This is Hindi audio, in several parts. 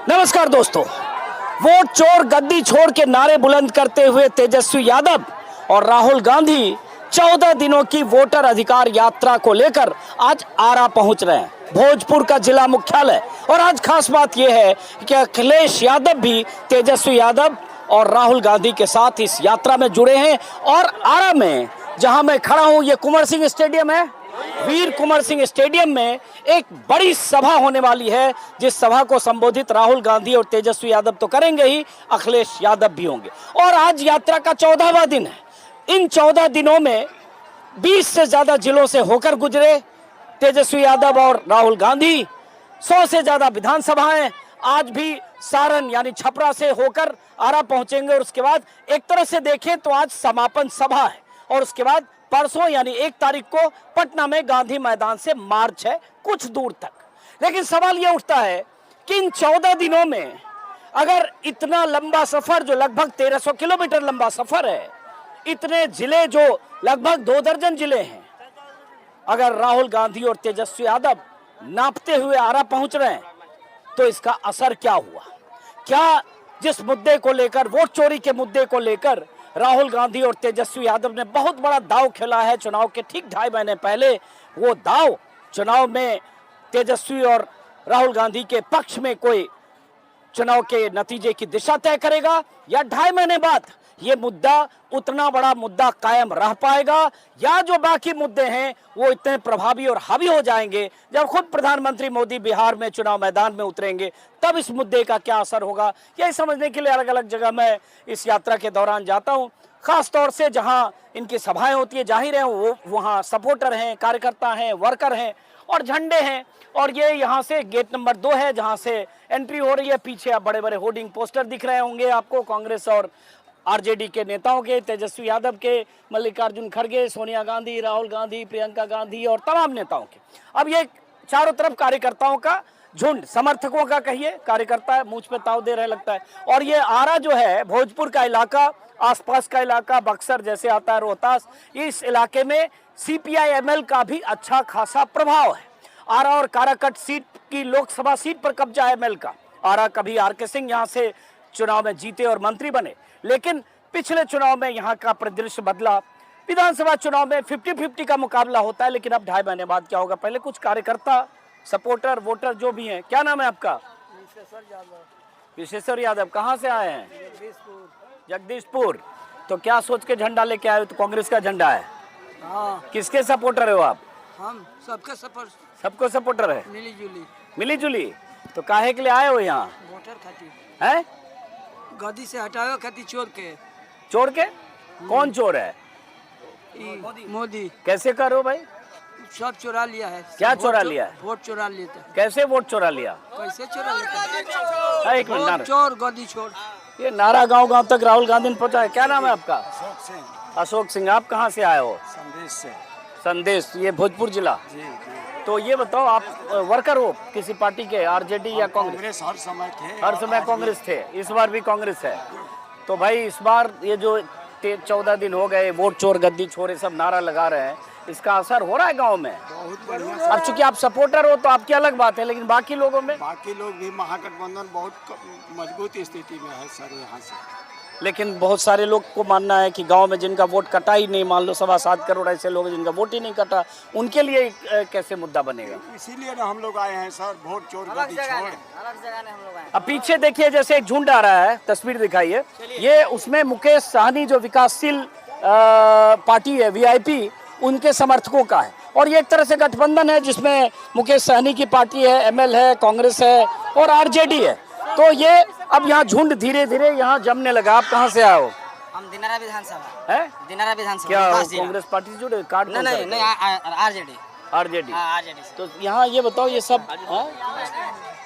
नमस्कार दोस्तों, वोट चोर गद्दी छोड़ के नारे बुलंद करते हुए तेजस्वी यादव और राहुल गांधी 14 दिनों की वोटर अधिकार यात्रा को लेकर आज आरा पहुंच रहे हैं, भोजपुर का जिला मुख्यालय। और आज खास बात यह है कि अखिलेश यादव भी तेजस्वी यादव और राहुल गांधी के साथ इस यात्रा में जुड़े हैं। और आरा में जहां मैं खड़ा हूं, ये कुंवर सिंह स्टेडियम है। वीर कुंवर सिंह स्टेडियम में एक बड़ी सभा होने वाली है, जिस सभा को संबोधित राहुल गांधी और तेजस्वी यादव तो करेंगे ही, अखिलेश यादव भी होंगे। और आज यात्रा का 14वां दिन है। इन 14 दिनों में 20 से ज्यादा जिलों से होकर गुजरे तेजस्वी यादव और राहुल गांधी। 100 से ज्यादा विधानसभाएं। आज भी सारण यानी छपरा से होकर आरा पहुंचेंगे। और उसके बाद एक तरह से देखें तो आज समापन सभा है, और उसके बाद परसों यानी 1 तारीख को पटना में गांधी मैदान से मार्च है कुछ दूर तक। लेकिन सवाल यह उठता है कि इन 14 दिनों में अगर इतना लंबा सफर, जो लगभग 1300 किलोमीटर लंबा सफर है, इतने जिले जो लगभग 2 दर्जन जिले हैं, अगर राहुल गांधी और तेजस्वी यादव नापते हुए आरा पहुंच रहे हैं, तो इसका असर क्या हुआ? क्या जिस मुद्दे को लेकर, वोट चोरी के मुद्दे को लेकर राहुल गांधी और तेजस्वी यादव ने बहुत बड़ा दांव खेला है चुनाव के ठीक 2.5 महीने पहले, वो दांव चुनाव में तेजस्वी और राहुल गांधी के पक्ष में कोई चुनाव के नतीजे की दिशा तय करेगा, या 2.5 महीने बाद ये मुद्दा उतना बड़ा मुद्दा कायम रह पाएगा, या जो बाकी मुद्दे हैं वो इतने प्रभावी और हावी हो जाएंगे जब खुद प्रधानमंत्री मोदी बिहार में चुनाव मैदान में उतरेंगे, तब इस मुद्दे का क्या असर होगा? यही समझने के लिए अलग अलग जगह मैं इस यात्रा के दौरान जाता हूं। खास तौर से जहां इनकी सभाएं होती है, जाहिर है वो वहां सपोर्टर हैं, कार्यकर्ता हैं, वर्कर हैं और झंडे हैं। और ये यहाँ से गेट नंबर 2 है जहां से एंट्री हो रही है। पीछे आप बड़े बड़े होर्डिंग पोस्टर दिख रहे होंगे आपको, कांग्रेस और आरजेडी के नेताओं के, तेजस्वी यादव के, मल्लिकार्जुन खड़गे, सोनिया गांधी, राहुल गांधी, प्रियंका गांधी और तमाम नेताओं के। अब ये चारों तरफ कार्यकर्ताओं का झुंड, समर्थकों का कहिए, कार्यकर्ता मुझ पे ताव दे रहे लगता है। और ये आरा जो है, भोजपुर का इलाका, आसपास का इलाका, बक्सर जैसे आता है रोहतास, इस इलाके में CPI-ML का भी अच्छा खासा प्रभाव है। आरा और काराकट सीट की लोकसभा सीट पर कब्जा है ML का। आरा कभी RK सिंह यहाँ से चुनाव में जीते और मंत्री बने, लेकिन पिछले चुनाव में यहाँ का परिदृश्य बदला। विधानसभा चुनाव में 50-50 का मुकाबला होता है, लेकिन अब 2.5 महीने बाद क्या होगा? पहले कुछ कार्यकर्ता, सपोर्टर, वोटर जो भी हैं। क्या नाम है आपका? विशेश्वर यादव। कहाँ से आए हैं? जगदीशपुर। तो क्या सोच के झंडा लेके आए हो? तो कांग्रेस का झंडा है। हाँ। किसके सपोर्टर हो आप? हम सबके सपोर्ट। सबको सपोर्टर है? मिली जुली। तो काहे के लिए आए हो यहाँ? वोटर खातिर है, गद्दी से हटावे खातिर चोर के। कौन चोर है? मोदी। कैसे करो भाई? सब चुरा लिया है। क्या चुरा लिया है? वोट चुरा लेते। कैसे वोट चुरा लिया? कैसे चुरा लेते? एक मिनट, चोर गद्दी चोर। ये नारा गांव गांव तक राहुल गांधी ने पहुंचा है। क्या नाम है आपका? अशोक सिंह। आप कहाँ से आए हो? संदेश से। संदेश, ये भोजपुर जिला। जी। तो ये बताओ, आप वर्कर हो किसी पार्टी के, आरजेडी या कांग्रेस? हर समय थे। हर समय कांग्रेस थे, इस बार भी कांग्रेस है। तो भाई इस बार ये जो 14 दिन हो गए, वोट चोर गद्दी छोरे सब नारा लगा रहे हैं, इसका असर हो रहा है गांव में? बहुत बढ़िया। अब चूंकि आप सपोर्टर हो तो आपकी अलग बात है, लेकिन बाकी लोगों में? बाकी लोग भी महागठबंधन बहुत मजबूत स्थिति में है सर यहाँ से। लेकिन बहुत सारे लोग को मानना है कि गांव में जिनका वोट कटा ही नहीं, मान लो 7.25 करोड़ ऐसे लोग जिनका वोट ही नहीं कटा, उनके लिए कैसे मुद्दा बनेगा? इसीलिए ना हम लोग आए हैं सर, वोट चोर गद्दी छोड़। अलग जगह ने हम लोग आए। अब पीछे देखिए, जैसे एक झुंड आ रहा है, तस्वीर दिखाइए। ये उसमें मुकेश सहनी जो विकासशील पार्टी है, VIP, उनके समर्थकों का है। और ये एक तरह से गठबंधन है जिसमें मुकेश सहनी की पार्टी है, ML है, कांग्रेस है और RJD है। तो ये अब यहाँ झुंड धीरे धीरे यहाँ जमने लगा। आप कहाँ से आए हो? हम दिनारा विधानसभा है। दिनारा विधानसभा। क्या कांग्रेस पार्टी से जुड़े? कार्ड नहीं नहीं नहीं, RJD। RJD। RJD से। तो यहाँ ये बताओ, ये सब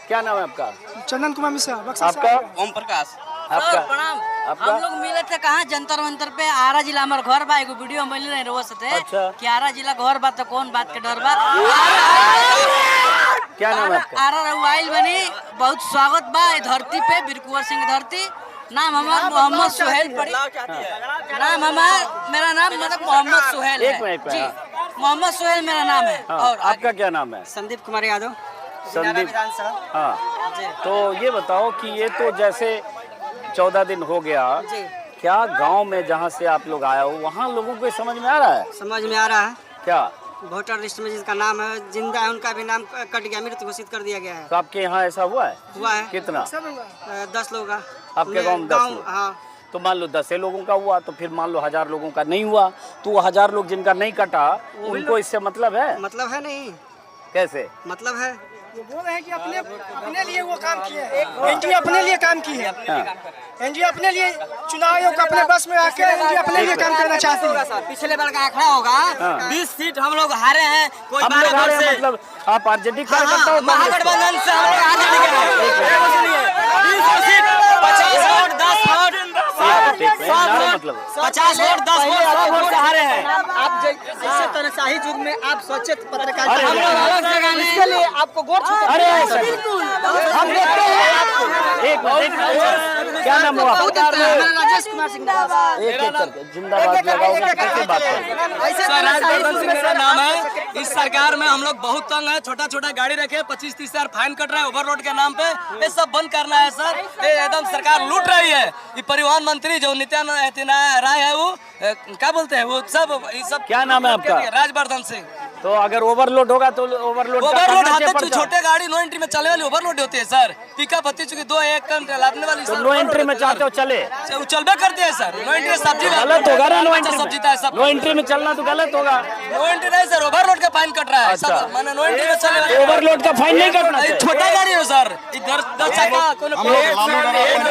क्या नाम है आपका? चंदन कुमार मिश्रा। आपका? ओम प्रकाश। आपका? प्रणाम। आपका? हम लोग मिले थे कहाँ, जंतर मंतर पे। आरा जिला हमार घर बा, एगो वीडियो में मिल रहे रोज थे। अच्छा। कि आरा जिला घर बा तो कौन बात के डर बा। क्या नाम है आपका? आरा रउआइल बनी, बहुत स्वागत बा इस धरती पे, वीर कुंवर सिंह धरती। नाम हमार मोहम्मद सुहेल पड़ी। नाम हमार, मेरा नाम मतलब मोहम्मद सुहेल है। एक मिनट। जी, मोहम्मद सुहेल मेरा नाम है। हाँ, और आपका क्या नाम है? संदीप कुमार यादव। संदीप, हाँ। तो ये बताओ कि ये तो जैसे 14 दिन हो गया, क्या गांव में जहाँ से आप लोग आए हो वहाँ लोगों को समझ में आ रहा है? समझ में आ रहा है। क्या वोटर लिस्ट में जिसका नाम है जिंदा है उनका भी नाम कट गया, मृत घोषित कर दिया गया है। तो आपके यहाँ ऐसा हुआ है? हुआ है। कितना? 10 लोग का। आपके गाँव में 10 लोग? हाँ। तो मान लो 10 लोगों का हुआ, तो फिर मान लो 1000 लोगों का नहीं हुआ, तो वो 1000 लोग जिनका नहीं कटा उनको इससे मतलब है? मतलब है नहीं। कैसे मतलब है? वो बोल रहे हैं कि अपने लिए वो काम किए हैं। एनडीए अपने लिए काम की है। एनडीए अपने लिए चुनाव आयोग को अपने बस में आके एनडीए अपने लिए काम करना चाहती है। पिछले बार का आंकड़ा होगा 20 सीट हम लोग हारे हैं। कोई हम लोग हारे हैं, मतलब आप आरजेडी कार्यकर्ता हो? महागठबंधन से हम लोग हारे नहीं गए। 20 सीट 50 वोट 10 वोट मतलब 50 वोट 10 वोट 100 वोट से हारे हैं। आप जैसे तानाशाही युग में आप सचेत पत्रकारिता इसके लिए आपको वोट अरे हम देखते हैं आपको। एक मिनट, क्या नाम हुआ? राजेश कुमार सिंह। एक करके जिंदाबाद लगाओगे, कैसे बात करेंगे? सर राजवर्धन सिंह मेरा नाम है। इस सरकार में हम लोग बहुत तंग है। छोटा छोटा गाड़ी रखे 25-30 हजार फाइन कट रहा है ओवरलोड के नाम पे। ये सब बंद करना है सर। ये एकदम सरकार लूट रही है। ये परिवहन मंत्री जो नित्यानंद राय है वो क्या बोलते हैं वो सब क्या नाम है आपका? राजवर्धन सिंह। तो अगर ओवरलोड होगा तो ओवरलोड छोटे गाड़ी नो एंट्री में चले वाली ओवरलोड होती है सर। पिकअप होती चुकी 2-1 टन लादने वाली। तो नो एंट्री में चाहते हो चले? चलबे करते हैं सर। नो एंट्री सब्जी गलत होगा ना? नो एंट्री सब जीता है सब। नो एंट्री में चलना तो गलत होगा। नो एंट्री नहीं सर, ओवरलोड का फाइन कट रहा है। अच्छा। मैंने नो एंट्री में चले ओवरलोड का फाइन नहीं कटना चाहिए। छोटा गाड़ी हो सर, इधर 10 चक्का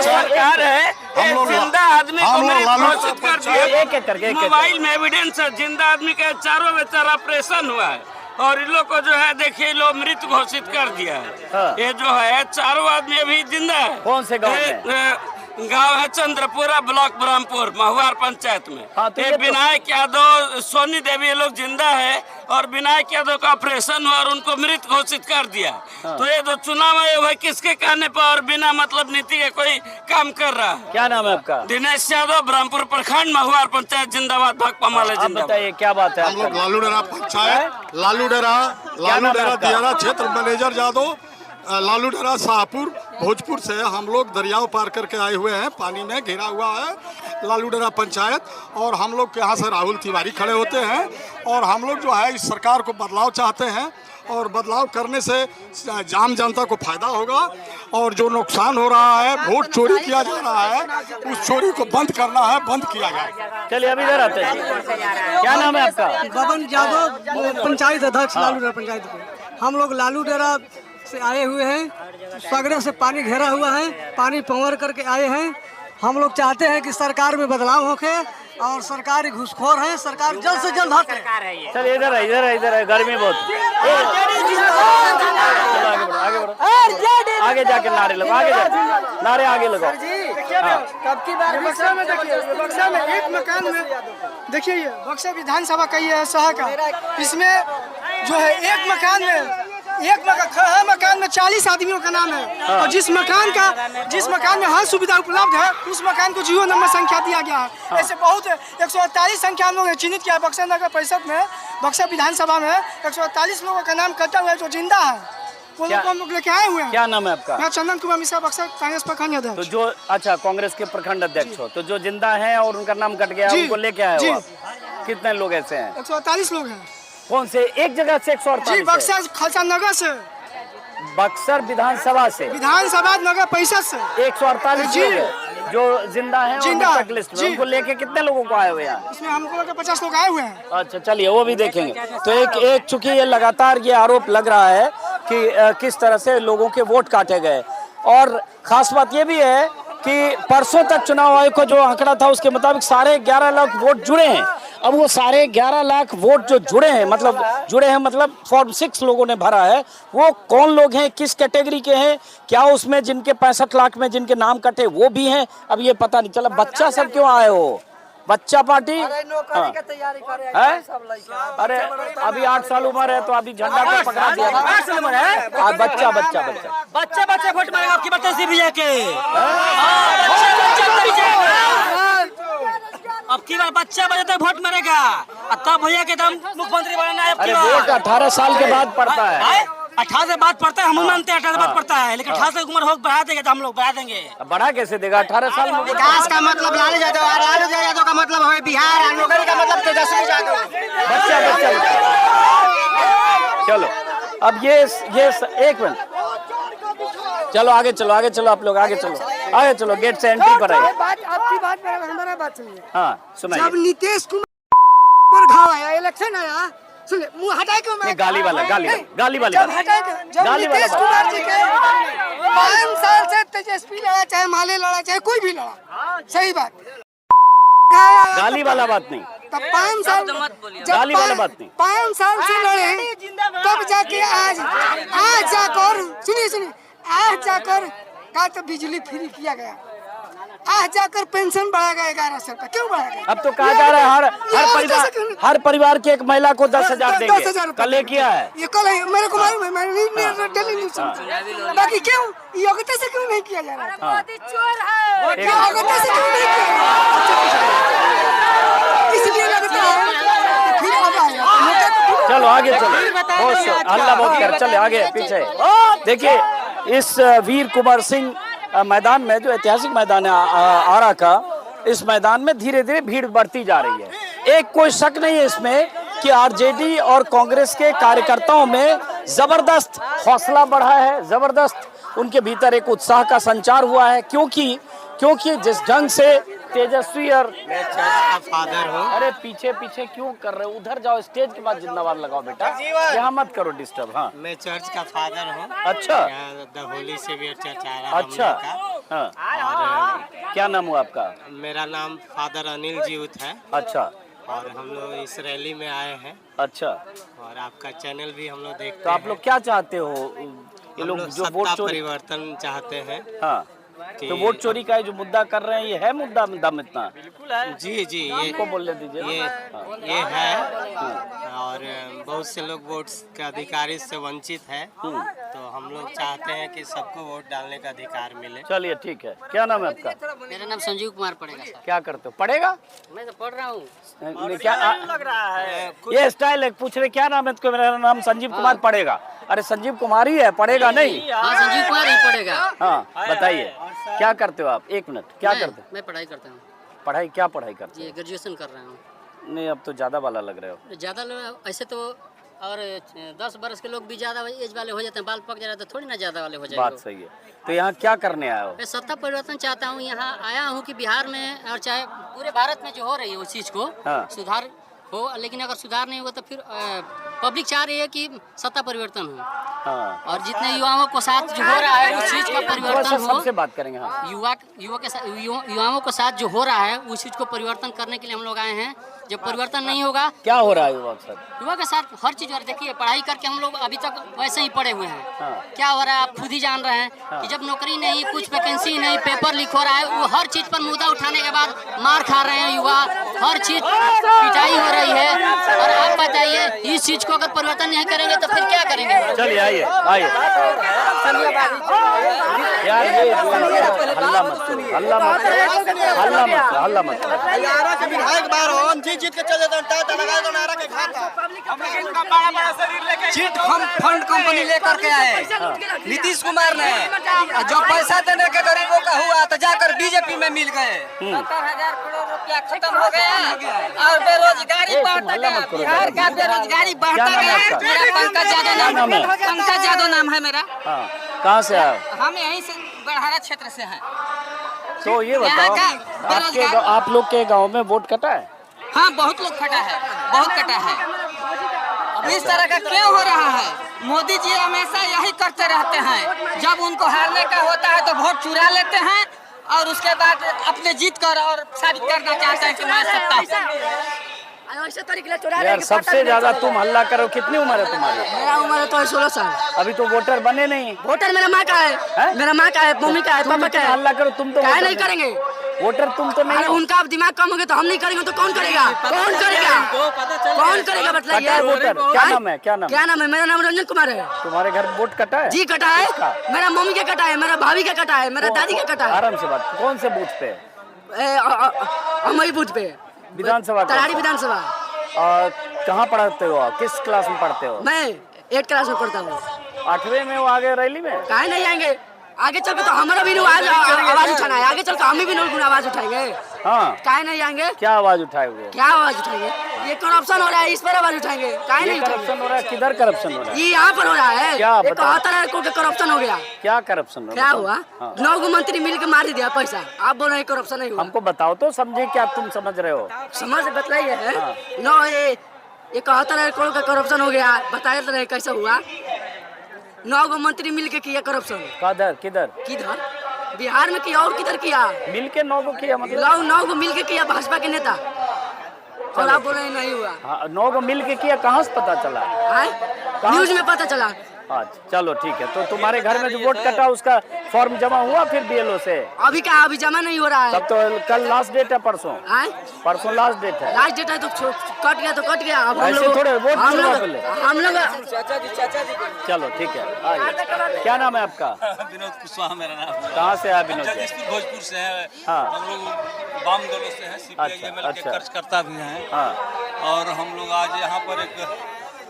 सरकार है। जिंदा आदमी को घोषित कर दिया। एक करके मोबाइल में एविडेंस है, जिंदा आदमी का चारों बेचारा ऑपरेशन हुआ है और इन लोग को जो है देखिए लोग मृत घोषित कर दिया है। हाँ। ये जो है चारों आदमी अभी जिंदा है। कौन से गाँव में? गांव है चंद्रपुरा, ब्लॉक ब्रह्मपुर, महुआर पंचायत में। हाँ, तो ये ये तो- विनायक यादव, सोनी देवी ये लोग जिंदा है और विनायक यादव का ऑपरेशन हुआ और उनको मृत घोषित कर दिया। तो ये जो चुनाव आयोग है किसके कहने पर और बिना मतलब नीति के कोई काम कर रहा है? क्या नाम है आपका? दिनेश यादव, ब्रह्मपुर प्रखंड, महुआर पंचायत जिंदाबाद, भाकपा माले आप जिंदाबाद। बताइए क्या बात है? हम लोग लालू डेरा पंचायत, लालू डेरा दियारा क्षेत्र मैनेजर यादव, लालू डेरा शाहपुर भोजपुर से हम लोग दरियाव पार करके आए हुए हैं। पानी में घिरा हुआ है लालू डेरा पंचायत और हम लोग के यहाँ से राहुल तिवारी खड़े होते हैं और हम लोग जो है इस सरकार को बदलाव चाहते हैं और बदलाव करने से आम जनता को फायदा होगा और जो नुकसान हो रहा है, वोट चोरी किया जा रहा है, उस चोरी को बंद करना है, बंद किया जाए। चलिए अभी इधर आते हैं। क्या नाम है आपका? बबन यादव, पंचायत अध्यक्ष लालू डेरा पंचायत के। हम लोग लालू डेरा से आए हुए हैं। सगरे से पानी घेरा हुआ है, पानी पंवर करके आए हैं। हम लोग चाहते हैं कि सरकार में बदलाव होके और सरकार घुसखोर है, सरकार जल्द से जल्द हटे। चलिए इधर है, इधर है, इधर है। गर्मी बहुत। आगे बढ़ो, आगे जाके नारे लगाओ, आगे जाके नारे आगे लगाओ। कब की बार बक्सा में देखिए, बक्सा में एक मकान में देखिए, ये बक्सा विधानसभा का ये है शहर का। इसमें जो है एक मकान में 40 आदमियों का नाम है और जिस मकान में हर सुविधा उपलब्ध है उस मकान को 0 नंबर संख्या दिया गया है। ऐसे बहुत 148 संख्या हम लोग ने चिन्हित किया है। बक्सा नगर परिषद में, बक्सा विधानसभा में 148 लोगों का नाम कटा हुआ है जो जिंदा है। वो लोग हम लोग लेके आए हुए हैं। क्या नाम है आपका? मैं चंदन कुमार मिश्रा, बक्सा कांग्रेस प्रखंड अध्यक्ष। तो जो अच्छा कांग्रेस के प्रखंड अध्यक्ष हो, तो जो जिंदा है और उनका नाम कट गया उनको लेके आए हो आप? कितने लोग ऐसे हैं? 148 लोग हैं। कौन से एक जगह से? 148 बक्सा खलसा नगर से, बक्सर विधानसभा से, विधानसभा नगर परिषद से 148 लोग हैं जो जिंदा हैं और लिस्ट में। उनको लेके कितने लोगों को आए हुए हैं? इसमें हमको 50 लोग आए हुए हैं। अच्छा चलिए वो भी देखेंगे। तो एक चूंकि ये लगातार ये आरोप लग रहा है कि किस तरह से लोगों के वोट काटे गए और खास बात ये भी है कि परसों तक चुनाव आयोग को जो आंकड़ा था उसके मुताबिक 11.5 लाख वोट जुड़े हैं। अब वो 11.5 लाख वोट जो जुड़े हैं मतलब फॉर्म 6 लोगों ने भरा है, वो कौन लोग हैं, किस कैटेगरी के हैं, क्या उसमें जिनके 65 लाख में जिनके नाम कटे वो भी हैं, अब ये पता नहीं चला। बच्चा सब क्यों आए हो? बच्चा पार्टी है? अरे अभी 8 साल उम्र है तो अभी झंडा को पकड़ा दिया ना। 8 साल उम्र है? बच्चा वोट मारेगा आपकी बतासी भैया के। अब की बार बच्चा तक वोट मारेगा तब भैया के दम मुख्यमंत्री बनना है। अरे वोट 18 साल के बाद पड़ता है। 18 से बात पड़ता है, हम मानते हैं 18 से बात पड़ता है, लेकिन 18 से उम्र हो बढ़ा देंगे तो हम लोग बढ़ा देंगे। अब बढ़ा कैसे देगा? 18 साल में विकास का मतलब लालू यादव का मतलब है बिहार, और नौकरी का मतलब तेजस्वी यादव। बच्चा चलो अब ये एक मिनट, चलो आगे चलो आप लोग आगे चलो गेट से एंट्री पर आइए। आपकी बात हमारा बात सुनिए। हाँ सुनाइए। जब नीतीश कुमार घाव आया, इलेक्शन आया, सुनिए मुंह हटाए क्यों? मैं गाली वाली जब हटाए जब नीतीश कुमार जी के 5 साल से तेजस्वी लड़ा, चाहे माले लड़ा, चाहे कोई भी लड़ा, सही बात, गाली वाला बात नहीं, तब 5 साल गाली वाला बात नहीं, 5 साल से लड़े, तब जाके आज जाकर सुनिए आज जाकर का तो बिजली फ्री किया गया, आज जाकर पेंशन बढ़ाया गया 1100 रुपया। क्यों बढ़ाया गया? अब तो कहा जा रहा है हर परिवार के एक महिला को 10,000 देंगे। कल ये किया है, ये कल है, मेरे को मालूम है, मैंने डेली न्यूज़ सुनती। बाकी क्यों योग्यता से क्यों नहीं किया जा रहा? योग्यता से क्यों नहीं किया? इसलिए लगता है फिर अब आया। चलो आगे चलो, हल्ला बहुत कर, चले आगे पीछे। देखिए इस वीर कुंवर सिंह मैदान में, जो ऐतिहासिक मैदान है आरा का, इस मैदान में धीरे धीरे भीड़ बढ़ती जा रही है। एक कोई शक नहीं है इसमें कि आरजेडी और कांग्रेस के कार्यकर्ताओं में जबरदस्त हौसला बढ़ा है, जबरदस्त उनके भीतर एक उत्साह का संचार हुआ है, क्योंकि जिस ढंग से तेजस्वी और मैं चर्च का फादर हूँ। अरे पीछे क्यों कर रहे हो? उधर जाओ, स्टेज के पास जिंदाबाद लगाओ बेटा, यहाँ मत करो डिस्टर्ब। हाँ मैं चर्च का फादर हूँ। अच्छा, द होली सेवियर चर्च आ रहा है। अच्छा हाँ। और क्या नाम हुआ आपका? मेरा नाम फादर अनिल जीउत है। अच्छा, और हम लोग इस रैली में आए हैं। अच्छा, और आपका चैनल भी हम लोग देखते हैं। तो आप लोग क्या चाहते हो? ये लोग जो वोट सत्ता चोरी, परिवर्तन चाहते हैं। हाँ, तो वोट चोरी का जो मुद्दा कर रहे हैं, ये है मुद्दा दम इतना? जी ये हमको बोलने दीजिए। ये है। और बहुत से लोग वोट के अधिकारी से वंचित है, तो हम लोग चाहते हैं कि सबको वोट डालने का अधिकार मिले। चलिए ठीक है। क्या नाम है आपका? मेरा नाम संजीव कुमार पड़ेगा सर। क्या करते हो? पढ़ेगा? मैं तो पढ़ रहा हूँ। क्या लग रहा है ये स्टाइल है? पूछ रहे क्या नाम है? तो मेरा नाम संजीव कुमार पड़ेगा। अरे संजीव कुमार ही है, पड़ेगा नहीं। हाँ संजीव कुमार ही पड़ेगा। हाँ बताइए क्या करते हो आप? एक मिनट, क्या करते हो? मैं पढ़ाई करता हूँ। पढ़ाई क्या पढ़ाई करते जी ग्रेजुएशन कर रहा हूँ। हो? नहीं अब तो ज्यादा वाला लग रहे हो। ज़्यादा ऐसे तो, और 10 बरस के लोग भी ज़्यादा एज वाले हो जाते हैं, बाल पक जा रहे तो थोड़ी ना ज़्यादा वाले हो जाएंगे। बात सही है। तो यहाँ क्या करने आए हो? मैं सत्ता परिवर्तन चाहता हूँ। यहाँ आया हूँ कि बिहार में और चाहे पूरे भारत में जो हो रही है उस चीज़ को सुधार हो, लेकिन अगर सुधार नहीं होगा तो फिर पब्लिक चाह रही है कि सत्ता परिवर्तन हो। हाँ। और जितने युवाओं को साथ जो हो रहा है उस चीज का परिवर्तन हो। सबसे बात करेंगे। हाँ। युवाओं के साथ जो हो रहा है उस चीज को परिवर्तन करने के लिए हम लोग आए हैं। जब परिवर्तन नहीं होगा, क्या हो रहा है युवा के साथ हर चीज। और देखिए पढ़ाई करके हम लोग अभी तक वैसे ही पड़े हुए हैं। हाँ। क्या हो रहा है आप खुद ही जान रहे हैं। हाँ। कि जब नौकरी नहीं, कुछ वैकेंसी नहीं, पेपर लीक हो रहा है, वो हर चीज पर मुद्दा उठाने के बाद मार खा रहे हैं युवा, हर चीज पिटाई हो रही है। और आप बताइए इस चीज को अगर परिवर्तन नहीं करेंगे तो फिर क्या करेंगे? चलिए आइए यार, ये हल्ला मत विधायक बार हो, जीत के चले जाता के खाता। चिट फंड कंपनी लेकर के आए नीतीश कुमार ने, जो पैसा देने के गरीबों का हुआ तो जाकर बीजेपी में मिल गए। 70,000 करोड़ रुपया खत्म हो गया और बेरोजगारी बढ़ता गया। बिहार का बेरोजगारी बढ़ता गया। मेरा पंकज यादव नाम है मेरा। कहाँ से आए? हम यहीं से बड़हारा क्षेत्र से हैं। तो ये बताओ, आप लोग के गांव में वोट कटा है? हाँ बहुत लोग कटा है, बहुत कटा है। अब इस तरह का क्यों हो रहा है? मोदी जी हमेशा यही करते रहते हैं। जब उनको हारने का होता है तो वोट चुरा लेते हैं और उसके बाद अपने जीत कर और साबित करना चाहते हैं कि मैं सत्ता। यार सबसे ज्यादा तुम हल्ला करो। कितनी उम्र है तुम्हारी? मेरा उम्र तो 16 साल। अभी तो वोटर बने नहीं। वोटर मेरा माँ का है, मेरा माँ का है, मम्मी का है, पापा का है। हल्ला करो तुम तो। क्या नहीं करेंगे वोटर? तुम तो नहीं। उनका दिमाग कम हो गया तो हम नहीं करेंगे तो कौन करेगा? कौन करेगा बताइए। वोटर क्या नाम है? क्या नाम है? मेरा नाम रंजन कुमार है। तुम्हारे घर वोट कटा है? जी कटा है। मेरा मम्मी का कटा है, मेरा भाभी का कटा है, मेरा दादी का कटा है। आराम से बात। कौन से बूथ पे? हमारी बूथ पे विधानसभा, तराड़ी विधानसभा। और कहाँ पढ़ते हो? किस क्लास में पढ़ते हो? मैं 8 क्लास में पढ़ता हूँ। 8वें में वो आगे रैली में काहे नहीं आएंगे? आगे चल के तो हमारा भी आवाज उठाना है, आगे चल के हम भी आवाज उठाएंगे। हाँ, काहे नहीं आएंगे? क्या आवाज उठाएंगे? क्या आवाज उठाएंगे? ये करप्शन हो रहा है, इस पर आवाज उठाएंगे। काहे नहीं उठाएंगे? करप्शन हो रहा है? किधर करप्शन हो रहा है? ये यहाँ पर हो रहा है। क्या ये बताओ? 71 करोड़ का करप्शन हो गया। क्या करप्शन हो क्या रहा है? हुआ? हाँ। 9 मंत्री मिल के मार दिया पैसा। आप बोल रहे हैं करप्शन नहीं हुआ? हमको बताओ तो समझे, क्या तुम समझ रहे हो? समझ बतलाइए। हाँ। 9 ये 71 करोड़ का करप्शन हो गया। बताए तो रहे कैसे हुआ? 9 मंत्री मिल के किया करप्शन। किधर किधर? किधर? बिहार में किया और किधर किया? मिल के 9 को किया मतलब? 9 को मिल के किया भाजपा के नेता। और आप बोल रहे हैं नहीं हुआ? हाँ, 9 को मिल के किया, कहाँ से पता चला? न्यूज में पता चला। अच्छा चलो ठीक है। तो तुम्हारे घर में जो वोट कटा उसका फॉर्म जमा हुआ फिर बीएलओ से? अभी क्या? अभी जमा नहीं हो रहा है। तब तो कल लास्ट डेट है, परसों लास्ट डेट है। लास्ट डेट है तो कट गया तो कट गया। अब हम ऐसे लोग थोड़े वोट हम लोग चाचा जी चलो ठीक है, आइए। क्या नाम है आपका? विनोद कुशवाहा मेरा नाम है। कहाँ से आया विनोद? जगदीशपुर भोजपुर से है। हाँ। हम लोग वाम दलों से हैं, CPI-ML के कार्यकर्ता भी हैं। हाँ। और हम लोग आज यहाँ पर एक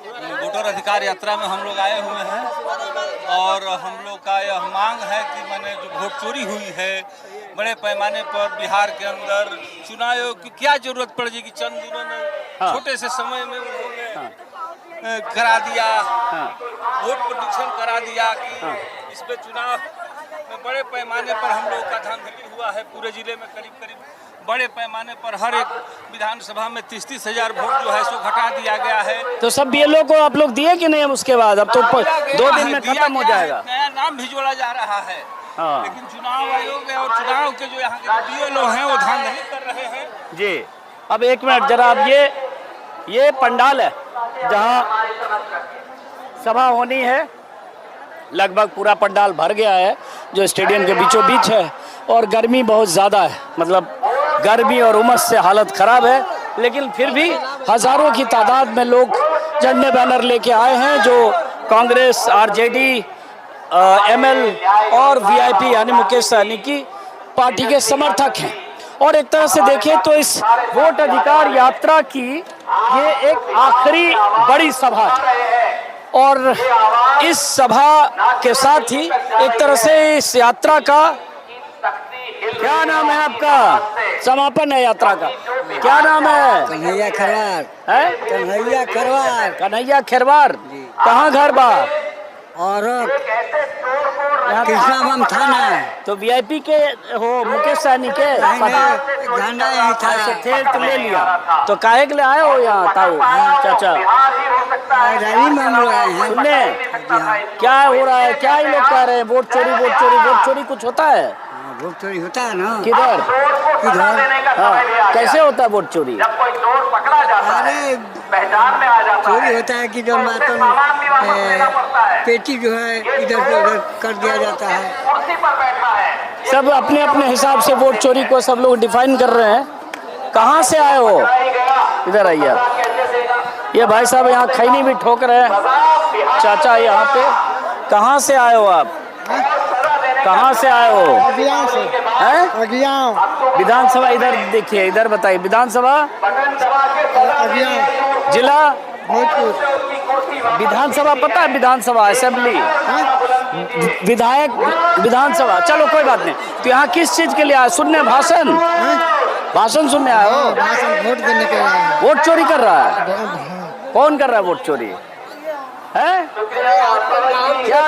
वोटर अधिकार यात्रा में हम लोग आए हुए हैं और हम लोग का यह मांग है कि मैंने जो वोट चोरी हुई है बड़े पैमाने पर बिहार के अंदर, चुनाव आयोग की क्या जरूरत पड़ जाएगी? चंद दिनों में छोटे से समय में उन्होंने करा दिया, वोट प्रोडिक्शन करा दिया कि इस पे चुनाव में बड़े पैमाने पर हम लोग का धांधली हुआ है। पूरे जिले में करीब करीब बड़े पैमाने पर हर एक विधानसभा में 30-30 हजार वोट जो है सो घटा दिया गया है। तो सब बीएलओ को आप लोग दिए कि नहीं? उसके बाद अब तो 2 दिन में खत्म हो जाएगा। नया नाम भी जोड़ा जा रहा है। हाँ। लेकिन चुनाव आयोग और चुनाव के जो यहाँ के बीएलओ हैं वो धांधली कर रहे हैं जी। अब एक मिनट जरा, अब ये पंडाल है जहाँ सभा होनी है। लगभग पूरा पंडाल भर गया है जो स्टेडियम के बीचों बीच है, और गर्मी बहुत ज़्यादा है। मतलब गर्मी और उमस से हालत ख़राब है, लेकिन फिर भी हज़ारों की तादाद में लोग झंडे बैनर लेके आए हैं जो कांग्रेस, आरजेडी, एमएल और वीआईपी यानी मुकेश सहनी की पार्टी के समर्थक हैं। और एक तरह से देखें तो इस वोट अधिकार यात्रा की ये एक आखिरी बड़ी सभा है, और इस सभा के साथ ही एक तरह से इस यात्रा का, क्या नाम है आपका? समापन है यात्रा का। क्या नाम है? कन्हैया खरवार है? कन्हैया खरवार कन्हैया खरवार। कहाँ घर बा? और कृष्णाबम थाना। तो वीआईपी के हो, मुकेश सहनी के? झंडा यही था। थे तो ले लिया। तो काहे के लिए आए हो यहाँ ताऊ चाचा? रैली में हम लोग आए हैं। सुनने क्या हो रहा है? क्या ही लोग कह रहे हैं वोट चोरी, वोट चोरी, वोट चोरी कुछ होता है? वोट चोरी होता है ना। किधर? हाँ, कैसे होता है वोट चोरी? अरे चोरी होता है कि जब मातम पेटी जो है इधर से उधर कर दिया जाता है। सब अपने अपने हिसाब से वोट चोरी को सब लोग डिफाइन कर रहे हैं। कहाँ से आए हो? इधर आइए। ये भाई साहब यहाँ खैनी भी ठोक रहे हैं। चाचा यहाँ पे कहाँ से आए हो आप? कहाँ से आए हो? अगियां से। हैं? अगियां। विधानसभा इधर देखिए, इधर बताइए। विधानसभा अगियां। जिला भोजपुर। विधानसभा पता है? विधानसभा असेंबली, विधायक विधानसभा। चलो कोई बात नहीं। तो यहाँ किस चीज के लिए आए? सुनने? भाषण? भाषण सुनने आए हो? भाषण वोट देने के लिए। वोट चोरी कर रहा है? कौन कर रहा है वोट चोरी? है? क्या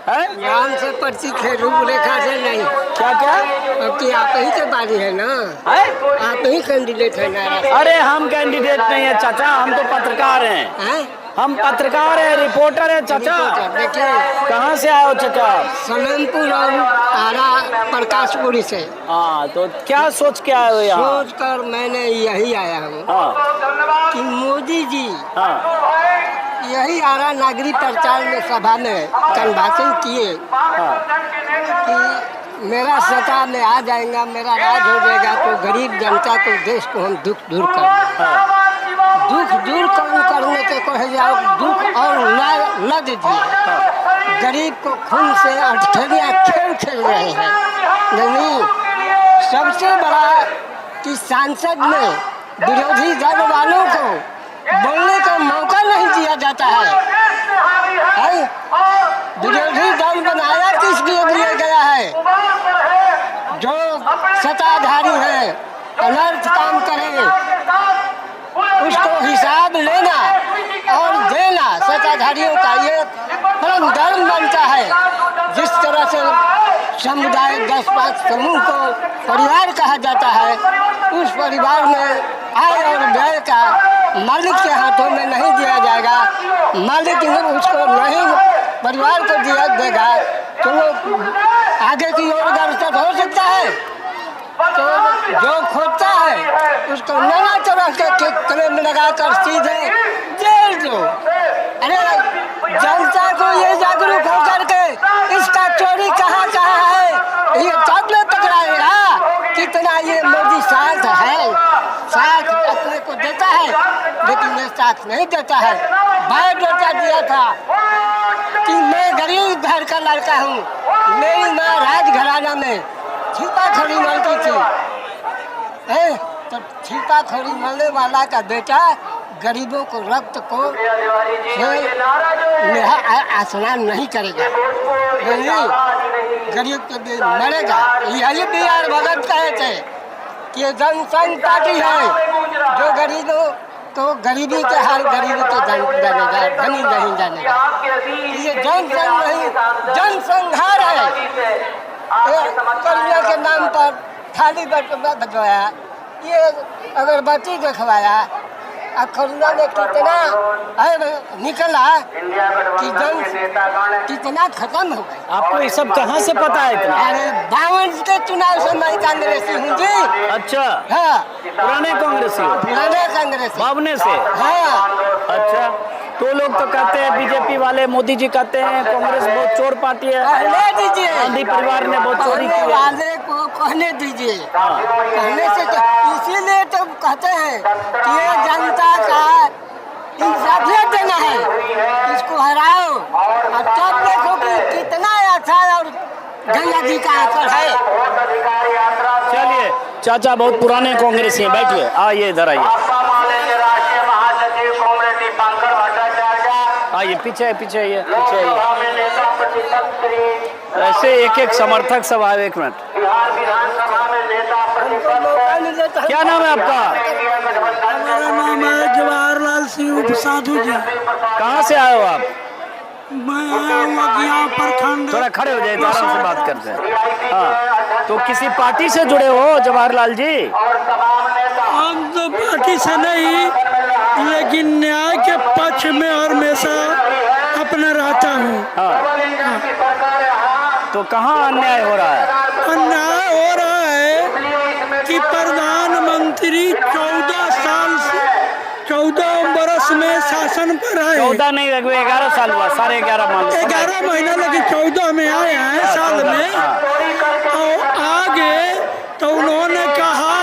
है? नाम से पर्ची रूप रेखा से नहीं। क्या क्या? अब कि आप ही के बारी है ना, है? आप ही कैंडिडेट है ना। अरे हम कैंडिडेट नहीं है चाचा, हम तो पत्रकार हैं। हम पत्रकार हैं, रिपोर्टर हैं चाचा। देखिए कहाँ से आए हो चाचा? सलेमपुर और आरा प्रकाशपुरी से। हाँ, तो क्या सोच के आए हो यहाँ? सोच कर मैंने यही आया हूँ कि मोदी जी यही आरा नागरिक प्रचार में सभा में भाषण किए कि मेरा सत्ता में आ जाएगा, मेरा राज हो जाएगा तो गरीब जनता को, देश को हम दुख दूर कर दुख दूर करने के कहे जाओ, दुख और न दीजिए। गरीब को खून से अठठलिया खेल रहे हैं। नहीं, सबसे बड़ा कि सांसद में विरोधी दल वालों को बोलने का मौका नहीं दिया जाता है। विरोधी दल बनाया किसके लिए गया है? जो सत्ताधारी है अनर्थ काम करे उसको हिसाब लेना और देना सत्ताधारियों का ये परम धर्म बनता है। जिस तरह से समुदाय 10-5 समूह को परिवार कहा जाता है, उस परिवार में आय और व्यय का मालिक के हाथों में नहीं दिया जाएगा। मालिक उसको नहीं परिवार को दिया देगा तो वो आगे की ओर अग्रसर हो सकता है। तो जो खोदता है उसको नाना तरह के क्लेम लगाकर सीधे जेल दो। अरे जनता को ये जागरूक होकर के इसका चोरी कहाँ है ये चॉकलेट पकड़ाएगा। कितना ये मोदी साथ है, साथ अपने को देता है लेकिन ये साथ नहीं देता है। बायोडाटा दिया था कि मैं गरीब घर का लड़का हूँ, मेरी माँ राजघराना में छिपा खड़ी मलती थी। तो छिपा खड़ी मलने वाला का बेटा गरीबों को रक्त को स्नान नहीं करेगा, गरीब के लिए मरेगा। यही BR भगत कहे थे कि जनसंघ पार्टी है जो गरीबों तो गरीबी के हाल गरीबी तो जानेगा, धनी नहीं जानेगा। ये जनसंघ नहीं जनसंहार है। करुणा के नाम पर थाली बटवाया, ये अगरबत्ती दिखवाया, अब करुणा ने कितना निकला कि जन कितना खत्म हो गया। आपको ये सब कहाँ से पता है इतना? अरे 52 के चुनाव से मैं कांग्रेसी हूँ जी। अच्छा, हाँ पुराने कांग्रेसी हो? पुराने कांग्रेसी। 52 से? हाँ। अच्छा, तो लोग तो कहते हैं बीजेपी वाले, मोदी जी कहते हैं कांग्रेस बहुत चोर पार्टी है, कहने दीजिए, गांधी परिवार ने बहुत चोरी की है। वाले को कहने दीजिए, कहने से तो इसीलिए तो कहते हैं कि ये जनता का इंसाफियत देना है, इसको हराओ और तब देखो कि कितना अच्छा और गंगा जी का आंकड़ है। चलिए चाचा बहुत पुराने कांग्रेसी हैं, बैठिए, आइए इधर आइए, आइए पीछे पीछे आइए, पीछे आइए। ऐसे एक एक समर्थक सब आए। एक मिनट, क्या नाम है आपका? मेरा नाम है जवाहरलाल सिंह साधु जी। कहाँ से आए हो आप? मैं आया हूँ अगिया प्रखंड। थोड़ा खड़े हो जाए तो आराम से बात करते हैं। हाँ, तो किसी पार्टी से जुड़े हो जवाहरलाल जी? हम तो पार्टी से नहीं, लेकिन न्याय के पक्ष में और हमेशा अपना रहता हूँ। हाँ। तो कहाँ अन्याय हो रहा है? अन्याय हो रहा है कि प्रधानमंत्री 14 साल से 14 बरस में शासन पर है। 14 नहीं, 11 साल हुआ, 11.5 माह। 11 महीना लेकिन 14 में आए हैं साल में। और आगे तो उन्होंने कहा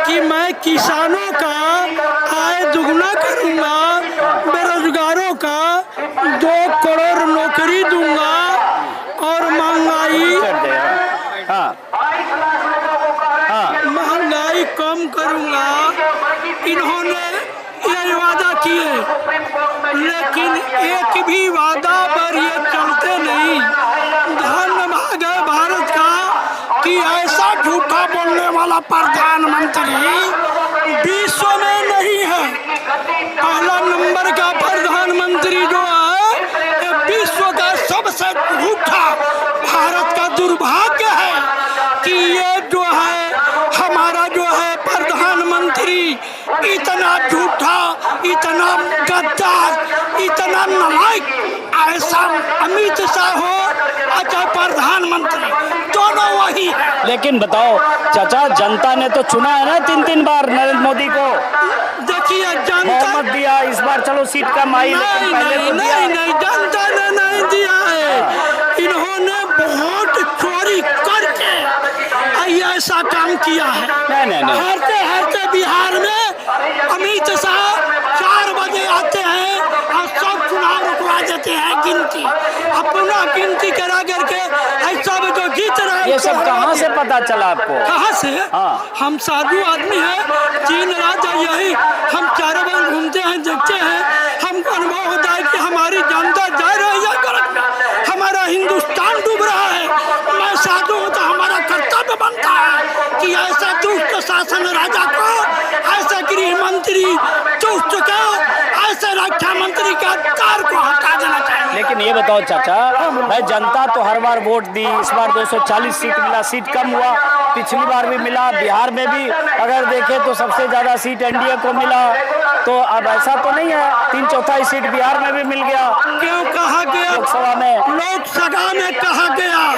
कि मैं किसानों का आय दुगना करूंगा, बेरोजगारों का 2 करोड़ नौकरी दूंगा और महंगाई महंगाई कम करूंगा। इन्होंने ये वादा किए, लेकिन एक भी वादा पर ये चलते नहीं। धन्यवाद है भारत का कि ऐसा झूठा बोलने वाला प्रधानमंत्री विश्व में नहीं है। पहला नंबर का प्रधानमंत्री जो है विश्व का सबसे झूठा। भारत का दुर्भाग्य है कि ये जो है हमारा जो है प्रधानमंत्री इतना झूठा, इतना गद्दार, इतना नालायक। ऐसा अमित शाह हो अच्छा प्रधानमंत्री, दोनों वही है। लेकिन बताओ चाचा, जनता ने तो चुना है ना 3-3 बार नरेंद्र मोदी को। देखिए जनता बहुमत दिया, इस बार चलो सीट कम आई, लेकिन पहले तो दिया। नहीं, जनता ने नहीं दिया है। इन्होंने वोट चोरी करके ऐसा काम किया है। नहीं। हारते बिहार में अमित शाह 4 बजे आते हैं और सब चुनाव रुकवा देते हैं गिनती, अपना गिनती करा करके सब जो जीत रहे हैं। ये सब कहाँ से पता चला आपको? कहाँ से? हाँ। हम साधु आदमी हैं, 3 राज्य यही हम चारों बार घूमते हैं, देखते हैं। हमको अनुभव होता है कि हमारी जनता जा रही है गलत में, हमारी हिंदुस्तान डूब रहा है। मैं साधु हूँ तो हमारा कर्तव्य बनता है कि ऐसे दुष्ट शासन राजा को, ऐसे गृह मंत्री दुष्ट को, ऐसे रक्षा मंत्री का तार को हटा देना चाहिए। लेकिन ये बताओ चाचा, भाई जनता तो हर बार वोट दी, इस बार 240 सीट मिला, सीट कम हुआ, पिछली बार भी मिला, बिहार में भी अगर देखें तो सबसे ज्यादा सीट एनडीए को मिला, तो अब ऐसा तो नहीं है 3/4 सीट बिहार में भी मिल गया। क्यों कहा गया लोकसभा में? लोकसभा में कहा गया,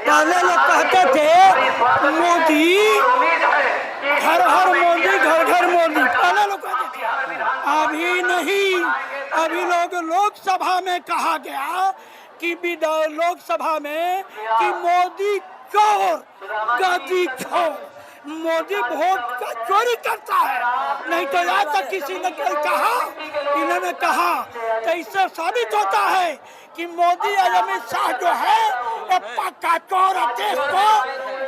पहले लोग कहते थे मोदी घर घर मोदी, घर घर मोदी, पहले लोग कहते थे। अभी नहीं, अभी लोकसभा में कहा गया कि लोकसभा में कि मोदी चोर, गद्दी चोर, मोदी वोट का चोरी करता है। नहीं तो आज तक किसी ने कल कहा, इन्होंने कहा, तो इससे साबित होता है कि मोदी और अमित शाह जो है ये पक्का चोर और देश को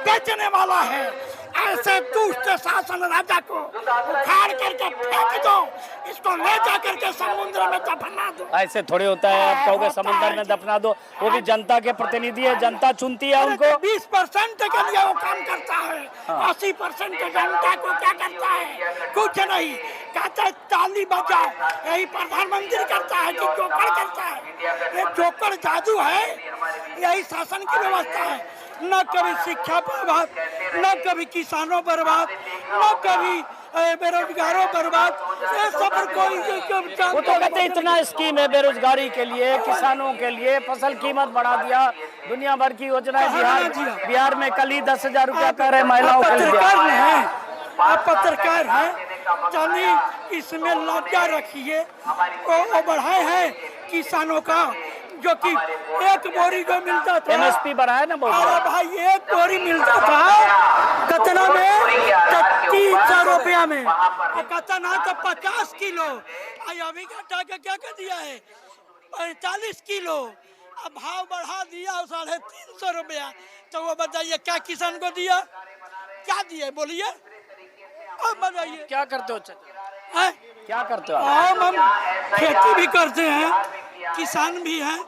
बेचने वाला है। ऐसे दुष्ट शासन राजा को उखाड़ करके फेंक दो, इसको ले जा करके समुद्र में दफना दो। ऐसे थोड़े होता है, आप कहोगे समुद्र में दफना दो, वो भी जनता के प्रतिनिधि है, जनता चुनती है उनको। 20% के लिए वो काम करता है, 80% के जनता को क्या करता है? कुछ नहीं, कहता है ताली बजाओ, यही प्रधानमंत्री करता है कि चौकड़ करता है। ये चौकड़ जादू है, यही शासन की व्यवस्था है। न कभी शिक्षा बर्बाद, न कभी किसानों बर्बाद, न कभी बेरोजगारों बर्बाद, ये सब कोई वो तो कहते इतना स्कीम है बेरोजगारी के लिए, किसानों के लिए, फसल कीमत बढ़ा दिया, दुनिया भर की योजनाएं। बिहार में कल ही 10,000 रुपया कर रहे महिलाओं के लिए। आप पत्रकार हैं, जानिए इसमें लज्जा रखिए। वो बढ़ाए हैं किसानों का, जो कि एक बोरी को मिलता था, MSP बढ़ाया ना बहुत। अरे भाई एक बोरी मिलता था कितना में? 300 रुपया में, और कितना तो 50 किलो, अभी घटा के क्या कर दिया है 45 किलो। अब भाव बढ़ा दिया 350 रुपया, तो वो बताइए क्या किसान को दिया, क्या दिया बोलिए, अब बताइए। क्या करते हो चाचा? है? क्या करते हो? हम खेती भी करते हैं, किसान भी हैं,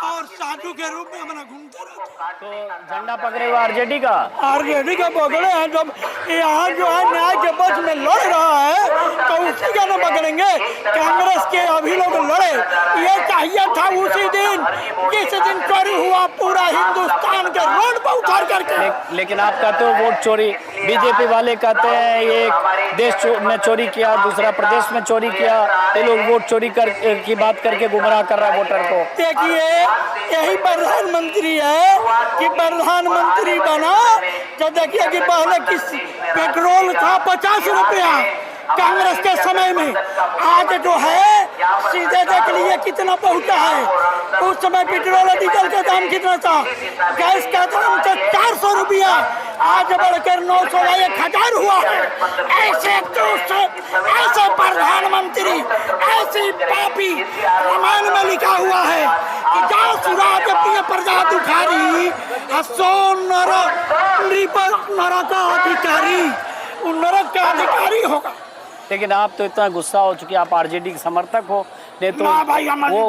और साधु के रूप में हमारा घूमते रहते हैं। तो झंडा पकड़े हुआ आरजेडी का पकड़े हैं। जब यहाँ जो है न्याय के पक्ष में लड़ रहा है तो उसी का न पकड़ेंगे। कांग्रेस के अभी लोग लड़े, ये चाहिए था उसी दिन जिस दिन चोरी हुआ पूरा हिंदुस्तान के रोड पर उतार करके। लेकिन आप कहते हो वोट चोरी, बीजेपी वाले कहते हैं ये देश में चोरी किया, दूसरा प्रदेश में चोरी किया, ये लोग वोट चोरी की बात करके गुमराह कर रहा है वोटर को। देखिए यही प्रधानमंत्री है कि प्रधानमंत्री बना, तो देखिए कि पहले किस पेट्रोल था 50 रुपया कांग्रेस के समय में, आज जो है सीधे देख लीजिए कितना पहुंचा है। उस समय पेट्रोल डीजल का दाम कितना था, गैस का दाम था 400 रुपया, आज बढ़कर 900 1000 हुआ है। ऐसे ऐसे प्रधानमंत्री, ऐसी पापी, रामायण में लिखा हुआ है कि जाओ सुराज प्रिय प्रजा दुखारी, सो नरक का अधिकारी, नरक का अधिकारी होगा। लेकिन आप तो इतना गुस्सा हो चुके, आप आरजेडी के समर्थक हो, नहीं तो वो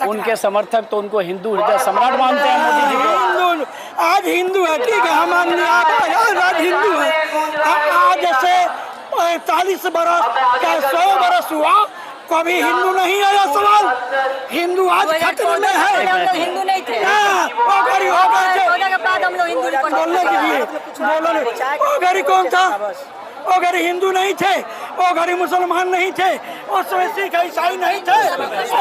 उनके समर्थक तो उनको हिंदू हृदय सम्राट मानते हैं मोदी जी को। आज हिंदू है, ठीक है, हम आज हिंदू है। आज से 45 बरस क्या 100 बरस हुआ, कभी हिंदू नहीं आया सवाल। हिंदू आज खतरे में है। हिंदू नहीं थे, बोलो कौन था? वो घड़ी हिंदू नहीं थे, वो घड़ी मुसलमान नहीं थे, उसमें सिख ईसाई नहीं थे।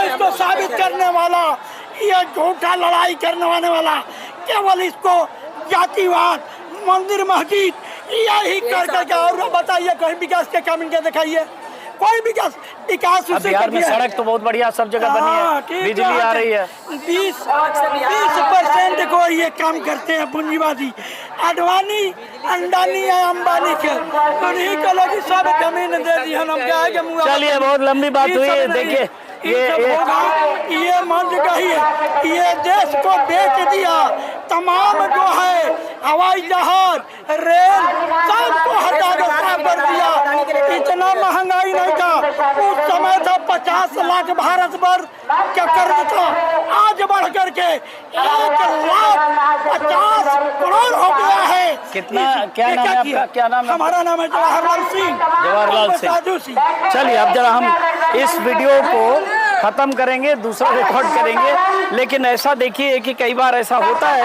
इसको साबित करने वाला, ये झूठा लड़ाई करने वाला केवल इसको जातिवाद, मंदिर मस्जिद यही कर करके। और बताइए कहीं विकास के काम इनके दिखाइए, कोई विकास बिहार में सड़क तो बहुत बढ़िया सब जगह बनी है, बिजली आ रही है। 20% को ये काम करते हैं पूंजीवादी, अडवाणी, अंडानी या अंबानी के, उन्हीं को लोग सब जमीन दे दी। हम क्या चलिए बहुत लंबी बात हुई है। देखिए ये मन गई, ये देश को बेच दिया, तमाम जो है हवाई जहाज, रेल सबको हटा कर दिया। इतना महंगाई नहीं था उस समय, था 50 लाख भारत भर का कर्ज था, आज बढ़ करके 1,50,000 करोड़ हो गया है। कितना, क्या नाम है आपका? क्या नाम है? हमारा नाम है जवाहरलाल सिंह। जवाहरलाल सिंह। चलिए अब जरा हम इस वीडियो को खत्म करेंगे, दूसरा रिकॉर्ड करेंगे। लेकिन ऐसा देखिए कि कई बार ऐसा होता है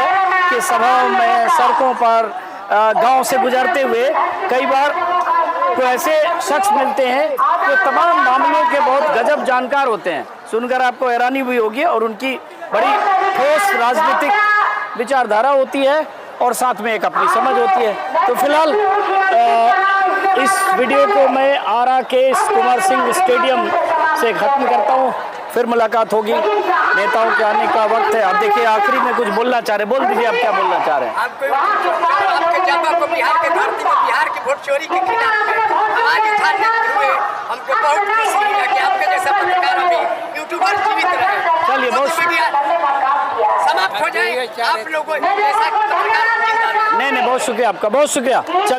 कि सभाओं में, सड़कों पर, गांव से गुजरते हुए कई बार तो ऐसे शख्स मिलते हैं जो तमाम मामलों के बहुत गजब जानकार होते हैं। सुनकर आपको हैरानी भी होगी और उनकी बड़ी ठोस राजनीतिक विचारधारा होती है और साथ में एक अपनी समझ होती है। तो फिलहाल इस वीडियो को मैं आरा के कुंवर सिंह स्टेडियम से ख़त्म करता हूँ। फिर मुलाकात होगी, नेताओं के आने का वक्त है। अब देखिए आखिरी में कुछ बोलना चाह रहे, बोल दीजिए आप क्या बोलना चाह रहे हैं। आपके जनता को बिहार के धरती में बिहार की वोट चोरी के खिलाफ आवाज उठाने हुए हमको बहुत खुशी मिला कि आपके जैसा पत्रकार अभी यूट्यूबर जीवित रहे। चलिए बहुत समाप्त हो जाए आप लोगों जैसा पत्रकार जिंदा रहे। नहीं बहुत शुक्रिया आपका, बहुत शुक्रिया।